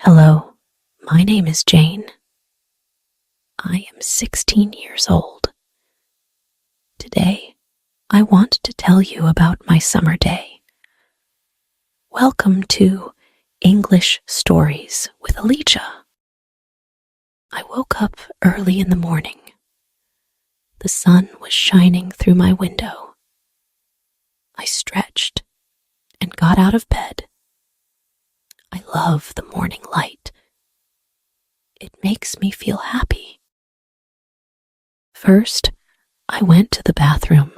Hello, my name is Jane. I am 16 years old. Today, I want to tell you about my summer day. Welcome to English Stories with Alicia. I woke up early in the morning. The sun was shining through my window. I stretched and got out of bed. I love the morning light. It makes me feel happy. First, I went to the bathroom.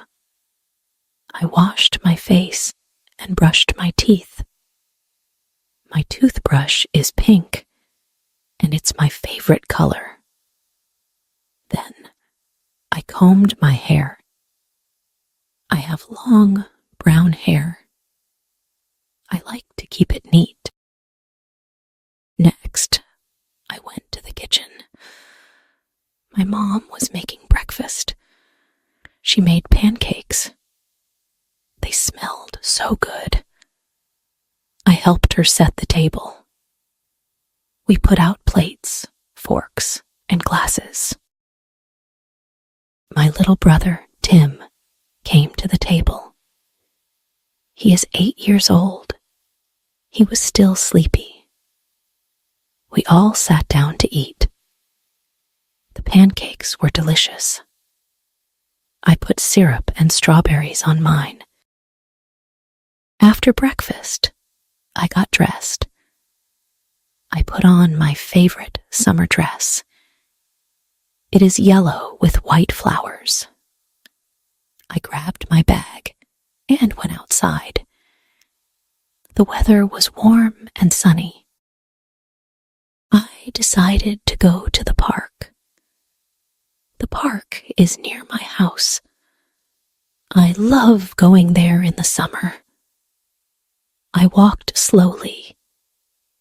I washed my face and brushed my teeth. My toothbrush is pink, and it's my favorite color. Then, I combed my hair. I have long, brown hair. I like to keep it neat. Next, I went to the kitchen. My mom was making breakfast. She made pancakes. They smelled so good. I helped her set the table. We put out plates, forks, and glasses. My little brother, Tim, came to the table. He is 8 years old. He was still sleepy. We all sat down to eat. The pancakes were delicious. I put syrup and strawberries on mine. After breakfast, I got dressed. I put on my favorite summer dress. It is yellow with white flowers. I grabbed my bag and went outside. The weather was warm and sunny. I decided to go to the park. The park is near my house. I love going there in the summer. I walked slowly,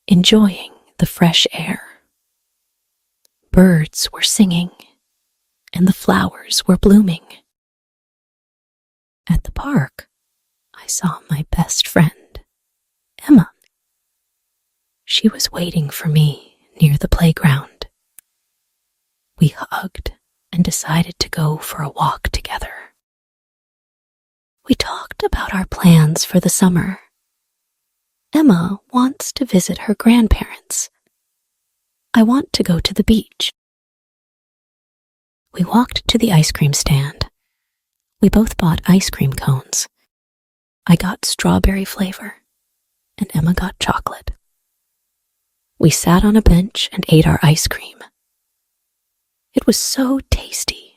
enjoying the fresh air. Birds were singing, and the flowers were blooming. At the park, I saw my best friend, Emma. She was waiting for me near the playground. We hugged and decided to go for a walk together. We talked about our plans for the summer. Emma wants to visit her grandparents. I want to go to the beach. We walked to the ice cream stand. We both bought ice cream cones. I got strawberry flavor, and Emma got chocolate. We sat on a bench and ate our ice cream. It was so tasty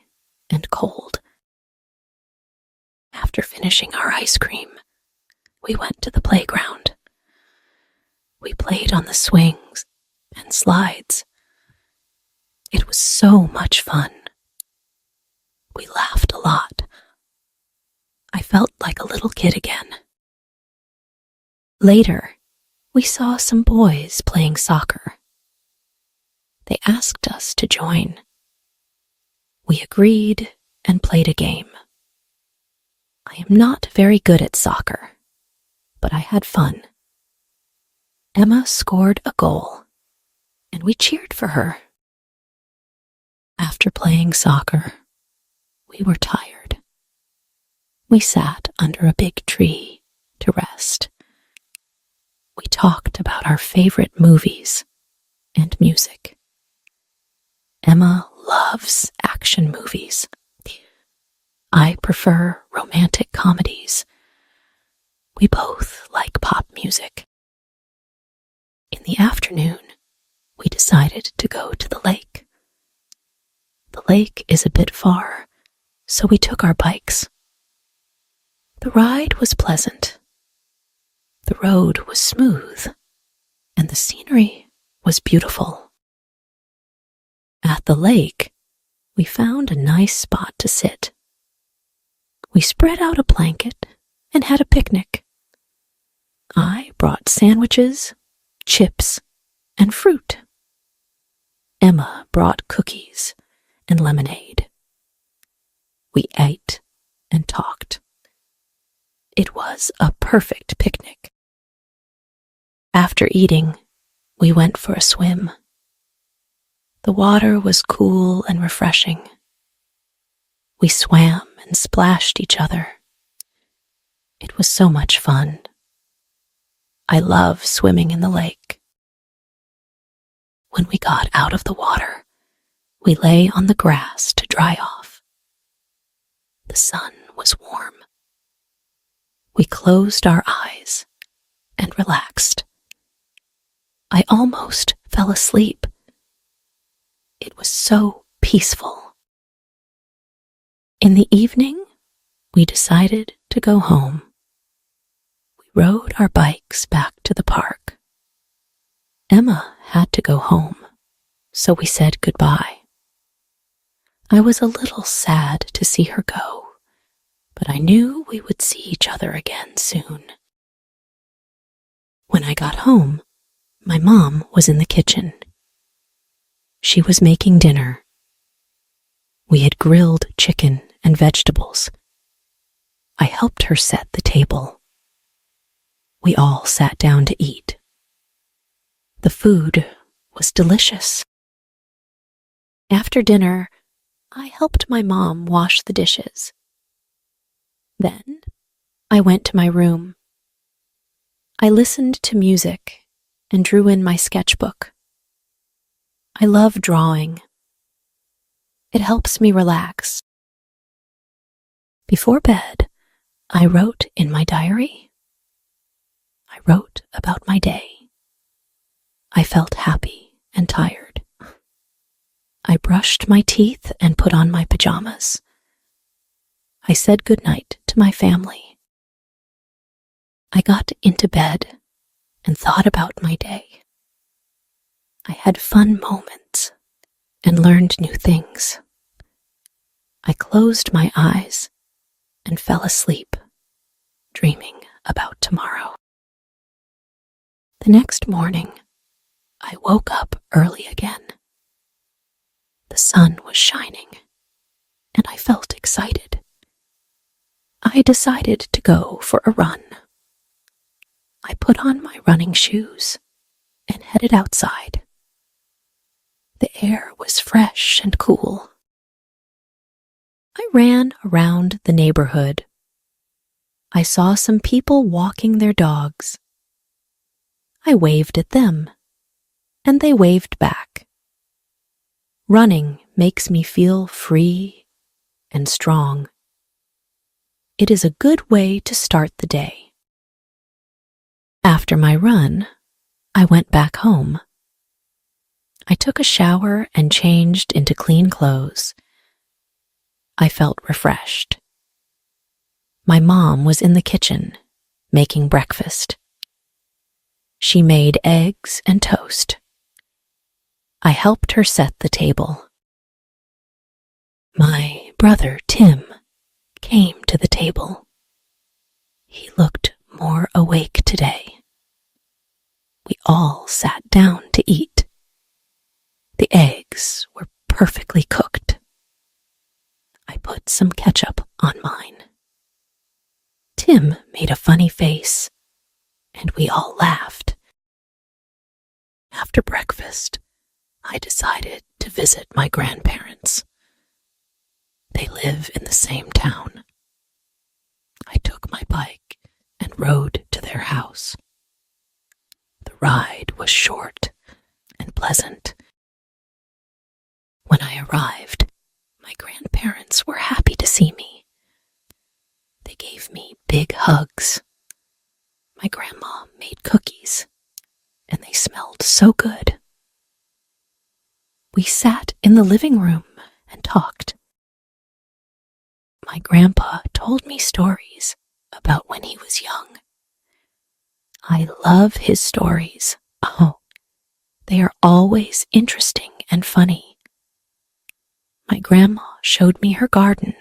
and cold. After finishing our ice cream, we went to the playground. We played on the swings and slides. It was so much fun. We laughed a lot. I felt like a little kid again. Later, we saw some boys playing soccer. They asked us to join. We agreed and played a game. I am not very good at soccer, but I had fun. Emma scored a goal, and we cheered for her. After playing soccer, we were tired. We sat under a big tree to rest. We talked about our favorite movies and music. Emma loves action movies. I prefer romantic comedies. We both like pop music. In the afternoon, we decided to go to the lake. The lake is a bit far, so we took our bikes. The ride was pleasant. The road was smooth, and the scenery was beautiful. At the lake, we found a nice spot to sit. We spread out a blanket and had a picnic. I brought sandwiches, chips, and fruit. Emma brought cookies and lemonade. We ate and talked. It was a perfect picnic. After eating, we went for a swim. The water was cool and refreshing. We swam and splashed each other. It was so much fun. I love swimming in the lake. When we got out of the water, we lay on the grass to dry off. The sun was warm. We closed our eyes and relaxed. I almost fell asleep. It was so peaceful. In the evening, we decided to go home. We rode our bikes back to the park. Emma had to go home, so we said goodbye. I was a little sad to see her go, but I knew we would see each other again soon. When I got home, my mom was in the kitchen. She was making dinner. We had grilled chicken and vegetables. I helped her set the table. We all sat down to eat. The food was delicious. After dinner, I helped my mom wash the dishes. Then, I went to my room. I listened to music and drew in my sketchbook. I love drawing. It helps me relax. Before bed, I wrote in my diary. I wrote about my day. I felt happy and tired. I brushed my teeth and put on my pajamas. I said goodnight to my family. I got into bed and thought about my day. I had fun moments and learned new things. I closed my eyes and fell asleep, dreaming about tomorrow. The next morning, I woke up early again. The sun was shining, and I felt excited. I decided to go for a run. I put on my running shoes and headed outside. The air was fresh and cool. I ran around the neighborhood. I saw some people walking their dogs. I waved at them, and they waved back. Running makes me feel free and strong. It is a good way to start the day. After my run, I went back home. I took a shower and changed into clean clothes. I felt refreshed. My mom was in the kitchen, making breakfast. She made eggs and toast. I helped her set the table. My brother, Tim, came to the table. He looked more awake today. We all sat down to eat. The eggs were perfectly cooked. I put some ketchup on mine. Tim made a funny face, and we all laughed. After breakfast, I decided to visit my grandparents. They live in the same town. I took my bike and rode to their house. The ride was short and pleasant. When I arrived, my grandparents were happy to see me. They gave me big hugs. My grandma made cookies, and they smelled so good. We sat in the living room and talked. My grandpa told me stories about when he was young. I love his stories. Oh, they are always interesting and funny. My grandma showed me her garden.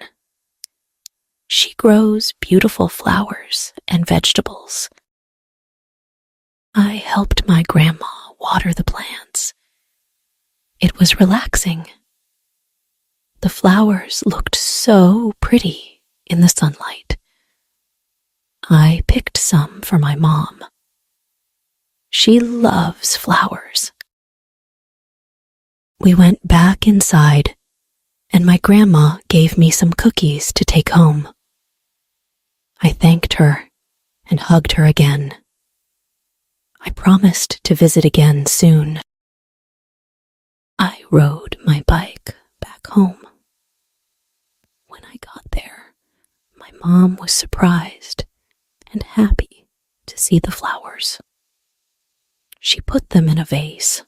She grows beautiful flowers and vegetables. I helped my grandma water the plants. It was relaxing. The flowers looked so pretty in the sunlight. I picked some for my mom. She loves flowers. We went back inside, and my grandma gave me some cookies to take home. I thanked her and hugged her again. I promised to visit again soon. I rode my bike back home. When I got there, my mom was surprised and happy to see the flowers. She put them in a vase.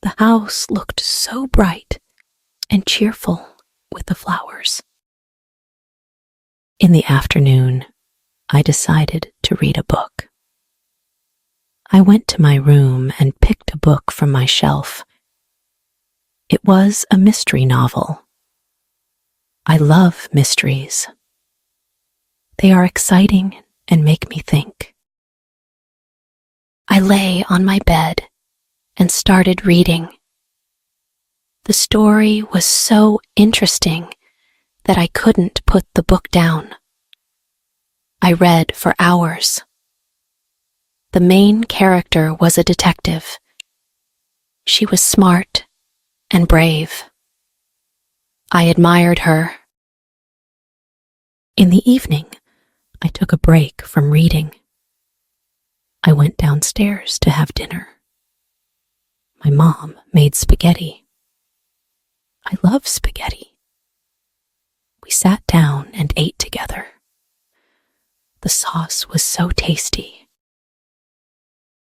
The house looked so bright and cheerful with the flowers. In the afternoon, I decided to read a book. I went to my room and picked a book from my shelf. It was a mystery novel. I love mysteries. They are exciting and make me think. I lay on my bed and started reading. The story was so interesting that I couldn't put the book down. I read for hours. The main character was a detective. She was smart and brave. I admired her. In the evening, I took a break from reading. I went downstairs to have dinner. My mom made spaghetti. I love spaghetti. We sat down and ate together. The sauce was so tasty.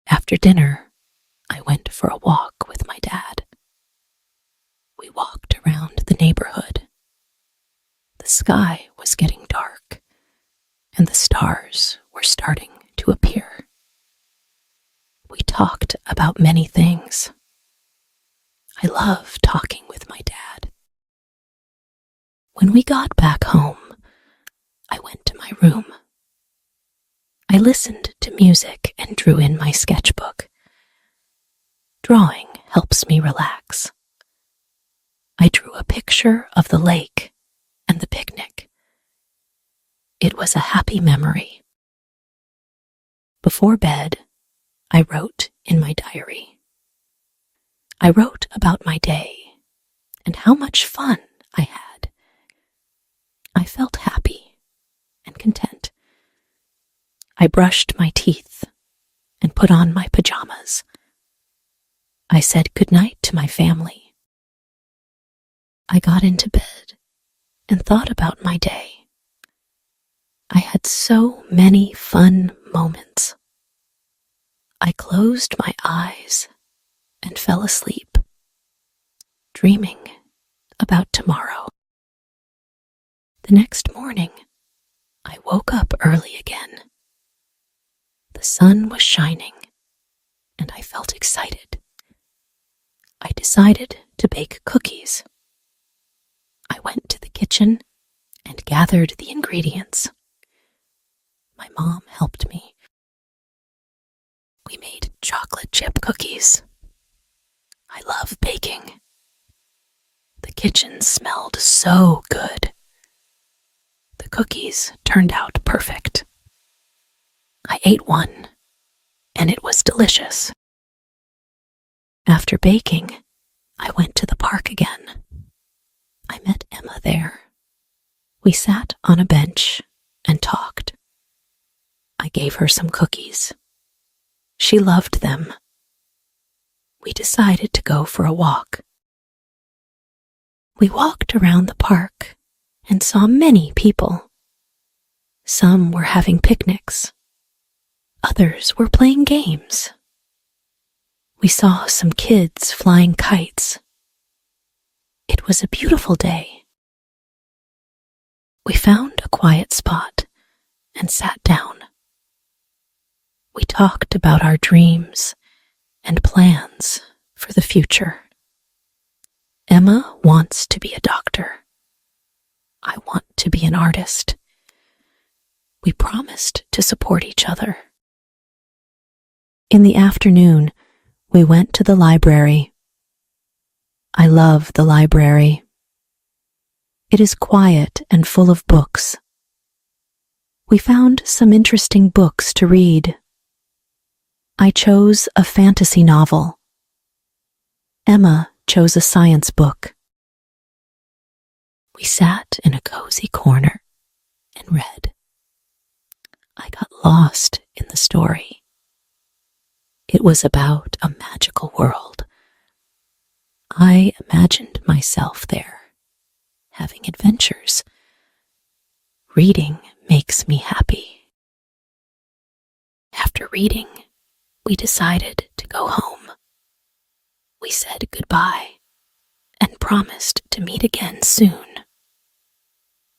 After dinner, I went for a walk with my dad. We walked around the neighborhood. The sky was getting dark, and the stars were starting to appear. We talked about many things. I love talking with my dad. When we got back home, I went to my room. I listened to music and drew in my sketchbook. Drawing helps me relax. I drew a picture of the lake and the picnic. It was a happy memory. Before bed, I wrote in my diary. I wrote about my day and how much fun I had. I felt happy and content. I brushed my teeth and put on my pajamas. I said goodnight to my family. I got into bed and thought about my day. I had so many fun moments. I closed my eyes and fell asleep, dreaming about tomorrow. The next morning, I woke up early again. The sun was shining, and I felt excited. I decided to bake cookies. I went to the kitchen and gathered the ingredients. My mom helped me. We made chocolate chip cookies. I love baking. The kitchen smelled so good. The cookies turned out perfect. I ate one, and it was delicious. After baking, I went to the park again. I met Emma there. We sat on a bench and talked. I gave her some cookies. She loved them. We decided to go for a walk. We walked around the park and saw many people. Some were having picnics. Others were playing games. We saw some kids flying kites. It was a beautiful day. We found a quiet spot and sat down. We talked about our dreams and plans for the future. Emma wants to be a doctor. I want to be an artist. We promised to support each other. In the afternoon, we went to the library. I love the library. It is quiet and full of books. We found some interesting books to read. I chose a fantasy novel. Emma chose a science book. We sat in a cozy corner and read. I got lost in the story. It was about a magical world. I imagined myself there, having adventures. Reading makes me happy. After reading, we decided to go home. We said goodbye and promised to meet again soon.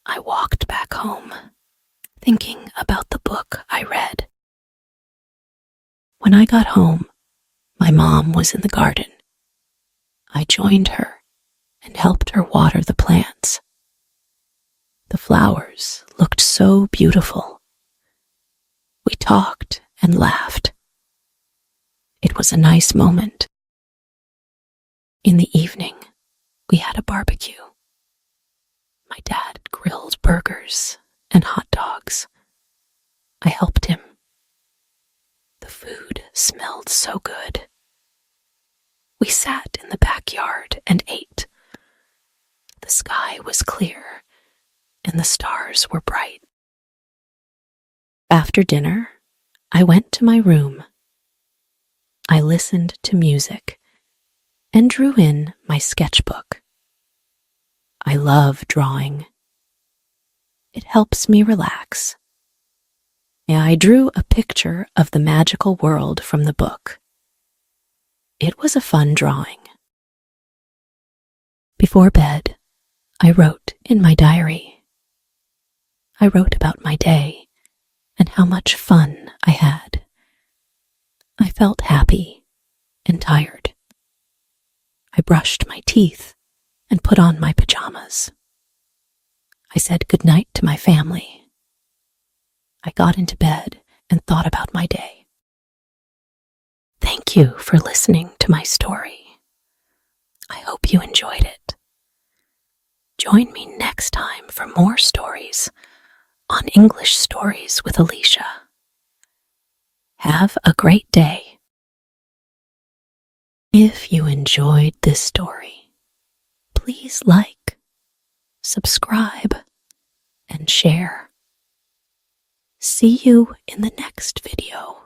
I walked back home, thinking about the book I read. When I got home, my mom was in the garden. I joined her and helped her water the plants. The flowers looked so beautiful. We talked and laughed. It was a nice moment. In the evening, we had a barbecue. My dad grilled burgers and hot dogs. I helped him. The food smelled so good. We sat in the backyard and ate. The sky was clear and the stars were bright. After dinner, I went to my room. I listened to music and drew in my sketchbook. I love drawing. It helps me relax. I drew a picture of the magical world from the book. It was a fun drawing. Before bed, I wrote in my diary. I wrote about my day and how much fun I had. I felt happy and tired. I brushed my teeth and put on my pajamas. I said goodnight to my family. I got into bed and thought about my day. Thank you for listening to my story. I hope you enjoyed it. Join me next time for more stories on English Stories with Alicia. Have a great day. If you enjoyed this story, please like, subscribe, and share. See you in the next video.